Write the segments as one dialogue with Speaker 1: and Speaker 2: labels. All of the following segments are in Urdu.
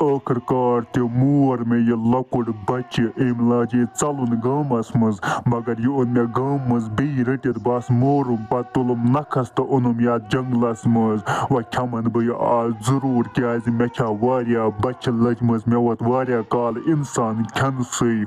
Speaker 1: ٲخٕرکار تہِ مور مےٚ یہِ لۄکُٹ بچہِ أمۍ لاجے ژلُن گامس منٛز مگر یہِ اوٚن مےٚ گامہٕ منٛز بیٚیہِ رٔٹِتھ بس مورُم پتہٕ تُلُم نکھس تہٕ اوٚنُم یتھ جنگلس منٛز وۄنۍ کھٮ۪من بہٕ یہِ آز ضروٗر کیازِ مےٚ چھےٚ واریاہ بچہِ لٔجمٕژ مےٚ ووت واریاہ کال انسان کھٮ۪نسٕے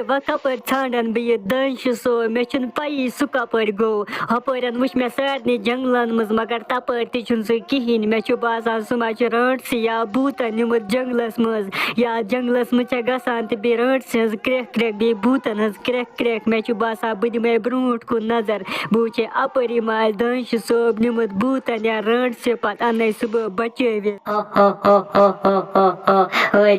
Speaker 2: وۄنۍ کپٲرۍ ژھانڈن بہٕ یہِ دانشہِ صٲب مےٚ چھُنہٕ پَیی سُہ کپٲرۍ گوٚو ہُپٲرۍ وٕچھ مےٚ سارنٕے جنگلن منٛز مگر تپٲرۍ تہِ چھُنہٕ سُہ کِہیٖنۍ مےٚ چھُ باسان سُہ ما چھُ رانٹسٕے یا بوٗتن نِمُت جنگلس منٛز یا جنگلس منٛز چھےٚ گژھان تہٕ بیٚیہِ رانٹسہِ ہٕنٛز کرٛٮ۪کھ کرٛٮ۪کھ بیٚیہِ بوٗتن ہٕنٛز کرٛٮ۪کھ کرٛٮ۪کھ مےٚ چھُ باسان بہٕ دِمے برونٛٹھ کُن نظر بہٕ وٕچھے اپٲری ما آسہِ دانشہِ صٲب نِمُت بوٗتن یا رانٹسہِ پتہٕ اننَے سُہ بہٕ بچٲوِتھ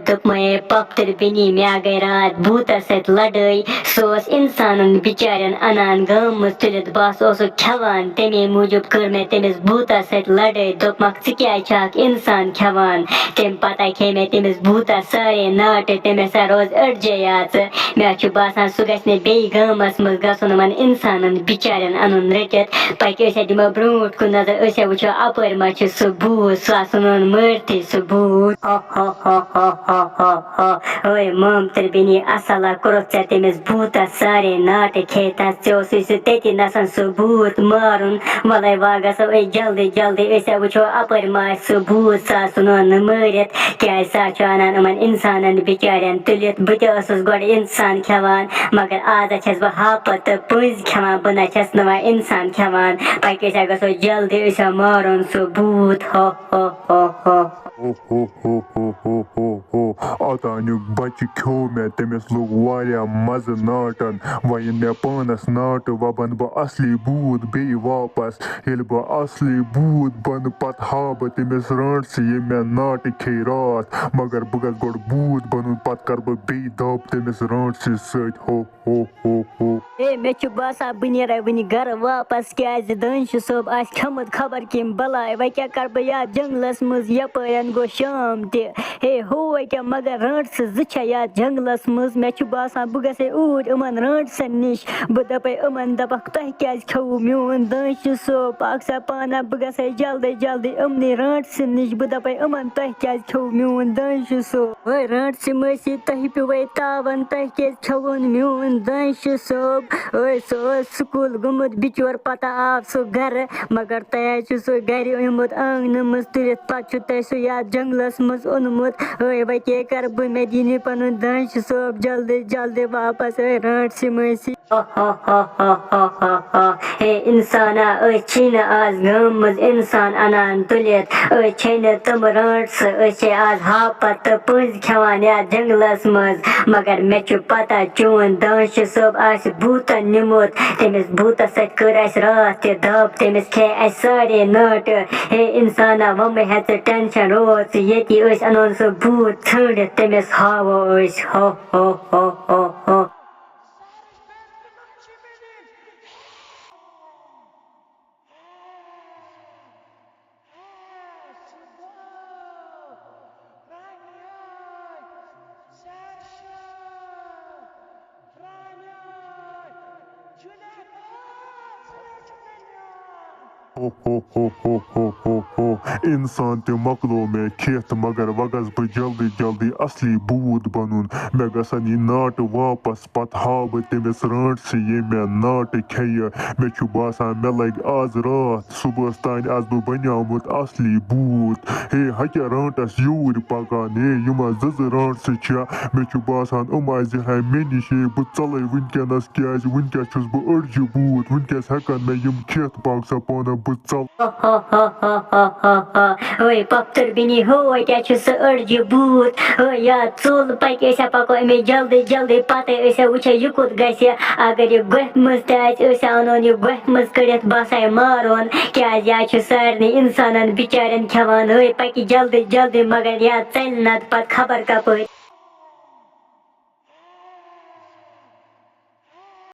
Speaker 2: دوٚپمَے پۄپھتٕر بیٚنی مےٚ گٔے راتھ بوٗتس سۭتۍ لڑٲے سُہ اوس اِنسانن بِچارٮ۪ن انان گامہٕ منٛز تُلِتھ بس اوسُکھ کھٮ۪وان تمے موٗجوٗب کٔر مےٚ تٔمِس بوٗتس سۭتۍ لڑٲے دوٚپمکھ ژٕ کیازِ چھکھ اِنسان کھٮ۪وان تمہِ پتہٕ کھے مےٚ تٔمِس بوٗتس سارے ناٹہٕ تٔمِس روز أڑجے یاژٕ مےٚ چھُ باسان سُہ گژھِ نہٕ بیٚیہِ گامس منٛز گژھُن یِمن اِنسانن بِچارٮ۪ن انُن رٔٹِتھ پکہِ أسۍ دِمو برونٛٹھ کُن نظر أسۍ وٕچھو اپٲرۍ ما چھُ سُہ بوٗت سُہ آسُن اوٚن مٲرتھٕے سُہ بوٗت مامتٕر بیٚنی اصلا کوٚرُکھ ژےٚ تٔمِس بوٗتس سارے ناٹہٕ کھیٚتس ژےٚ اوسُے سُہ تٔتی نسن سُہ بوٗت مارُن وَلے وا گژھو أسۍ جلدی جلدی أسۍ وٕچھو اپٲرۍ ما آسہِ سُہ بوٗت سُہ آسُن اوٚن مٲرِتھ کیازِ سُہ چھُ انان یِمن اِنسانن بِچارٮ۪ن تُلِتھ بہٕ تہِ ٲسٕس گۄڈٕ اِنسان کھٮ۪وان مگر آز چھَس بہٕ ہاپت تہٕ پٔنٛزۍ کھٮ۪وان بہٕ نہ چھَس نہٕ وۄنۍ اِنسان کھٮ۪وان پکہِ أسۍ گژھو جلدی أسۍ مارُن سُہ بوٗت
Speaker 1: اوتانیُک بچہِ کھیوٚو مےٚ تٔمِس لوٚگ واریاہ مزٕ ناٹن وۄنۍ یِن مےٚ پانس ناٹہٕ وۄنۍ بنہٕ بہٕ اصلی بوٗت بیٚیہِ واپس ییٚلہِ بہٕ اصلی بوٗت بنہٕ پتہٕ ہاو بہٕ تٔمِس رانٹسٕے یٔمۍ مےٚ ناٹہٕ کھیٚیہِ راتھ مگر بہٕ گژھٕ گۄڈٕ بوٗت بنُن پتہٕ کرٕ بہٕ بیٚیہِ دب تٔمِس رانٹسٕے سۭتۍ
Speaker 2: مےٚ چھُ باسان بہٕ نیرے وٕنہِ گرٕ واپس کیازِ دانشہِ صٲب آسہِ کھٮ۪ومُت خبر کیٚمۍ بلاے وۄنۍ کیاہ کرٕ بہٕ یتھ جنگلس منٛز یپٲرۍ گوٚو شام تہِ ہوے کیاہ مگر رانٹسہٕ زٕ چھےٚ یتھ جنگلس منٛز مےٚ چھُ باسان بہٕ گژھے اوٗرۍ یِمن رانٹسن نِش بہٕ دپے یِمن دپکھ تۄہہِ کیازِ کھیووُ میون دانشہِ صٲب پاکھ سا پانا بہٕ گژھے جلدی جلدی یِمنٕے رانٹسن نِش بہٕ دپے یِمن تۄہہِ کیازِ کھیووُ میون دانشہِ صٲب رانٹسہِ مٲسی تۄہہِ پیوٚوے تاوان تۄہہِ کیازِ کھیووُن میون دانشہِ صٲب سُہ اوس سکوٗل گوٚمُت بِچور پتہٕ آو سُہ گرٕ مگر تۄہہِ حظ چھُ سُہ گرِ اوٚنمُت آنگنہٕ منٛز تُلِتھ پتہٕ چھُ تۄہہِ سُہ یتھ جنگلس منٛز اوٚنمُت وۄنۍ کیٛاہ کرٕ بہٕ مےٚ دِی نہٕ پنُن دانشہِ صٲب جلدی جلدی واپس رانٹسہِ مٲسی اِنسانا أسۍ چھِ نہٕ آز گامہٕ منٛز اِنسان انان تُلِتھ أسۍ چھِ نہٕ تِم رانٹسہٕ أسۍ چھِ آز ہاپت تہٕ پٔنٛزۍ کھٮ۪وان یتھ جنگلس منٛز مگر مےٚ چھُ پتہ چون دانشہِ صٲب آسہِ بوٗتن نِمُت تٔمِس بوٗتس سۭتۍ کٔر اَسہِ راتھ تہِ دب تٔمِس کھے اَسہِ سارے ناٹہٕ اِنسانا وۄنۍ مہ ہےٚ ژٕ ٹٮ۪نشن روز ژٕ ییٚتی أسۍ انون سُہ بوٗت ژھٲنڈِتھ تٔمِس ہاوو أسۍ
Speaker 1: اِنسان تہِ مۄکلو مےٚ کھٮ۪تھ مگر وۄنۍ گژھٕ بہٕ جلدی جلدی اصلی بوٗت بنُن مےٚ گژھن یہِ ناٹہٕ واپس پتہٕ ہاو بہٕ تٔمِس رانٹسٕے یٔمۍ مےٚ ناٹہٕ کھیٚیہِ مےٚ چھُ باسان مےٚ لگہِ آز راتھ صبحس تانۍ آسہٕ بہٕ بنیومُت اصلی بوٗت ہکیٛاہ رانٹس یوٗرۍ پکان یِم زٕ رانٹسہٕ چھِ مےٚ چھُ باسان یِم آسہِ ہا مےٚ نِش بہٕ ژلے وٕنکیٚنس کیازِ وٕنکیٚس چھُس بہٕ أڑجہِ بوٗت وٕنکیٚس ہٮ۪کن مےٚ یِم کھٮ۪تھ پاک سا پانا بہٕ ژل
Speaker 2: پۄپھتٕر بیٚنی ہوے کیٛاہ چھُ سُہ أڑجہِ بوٗت یا ژوٚل پکہِ أسۍ پکو أمِس جلدی جلدی پتہٕ أسۍ وٕچھو یہِ کوٚت گژھِ اگر یہِ گۄپھِ منٛز تہِ آسہِ أسۍ انون یہِ گۄپھِ منٛز کٔڑِتھ بہٕ آسے مارون کیازِ یہِ چھُ سارنٕے اِنسانن بِچارٮ۪ن کھٮ۪وان پکہِ جلدی جلدی مگر یا ژلہِ نتہٕ پتہٕ خبر کپٲرۍ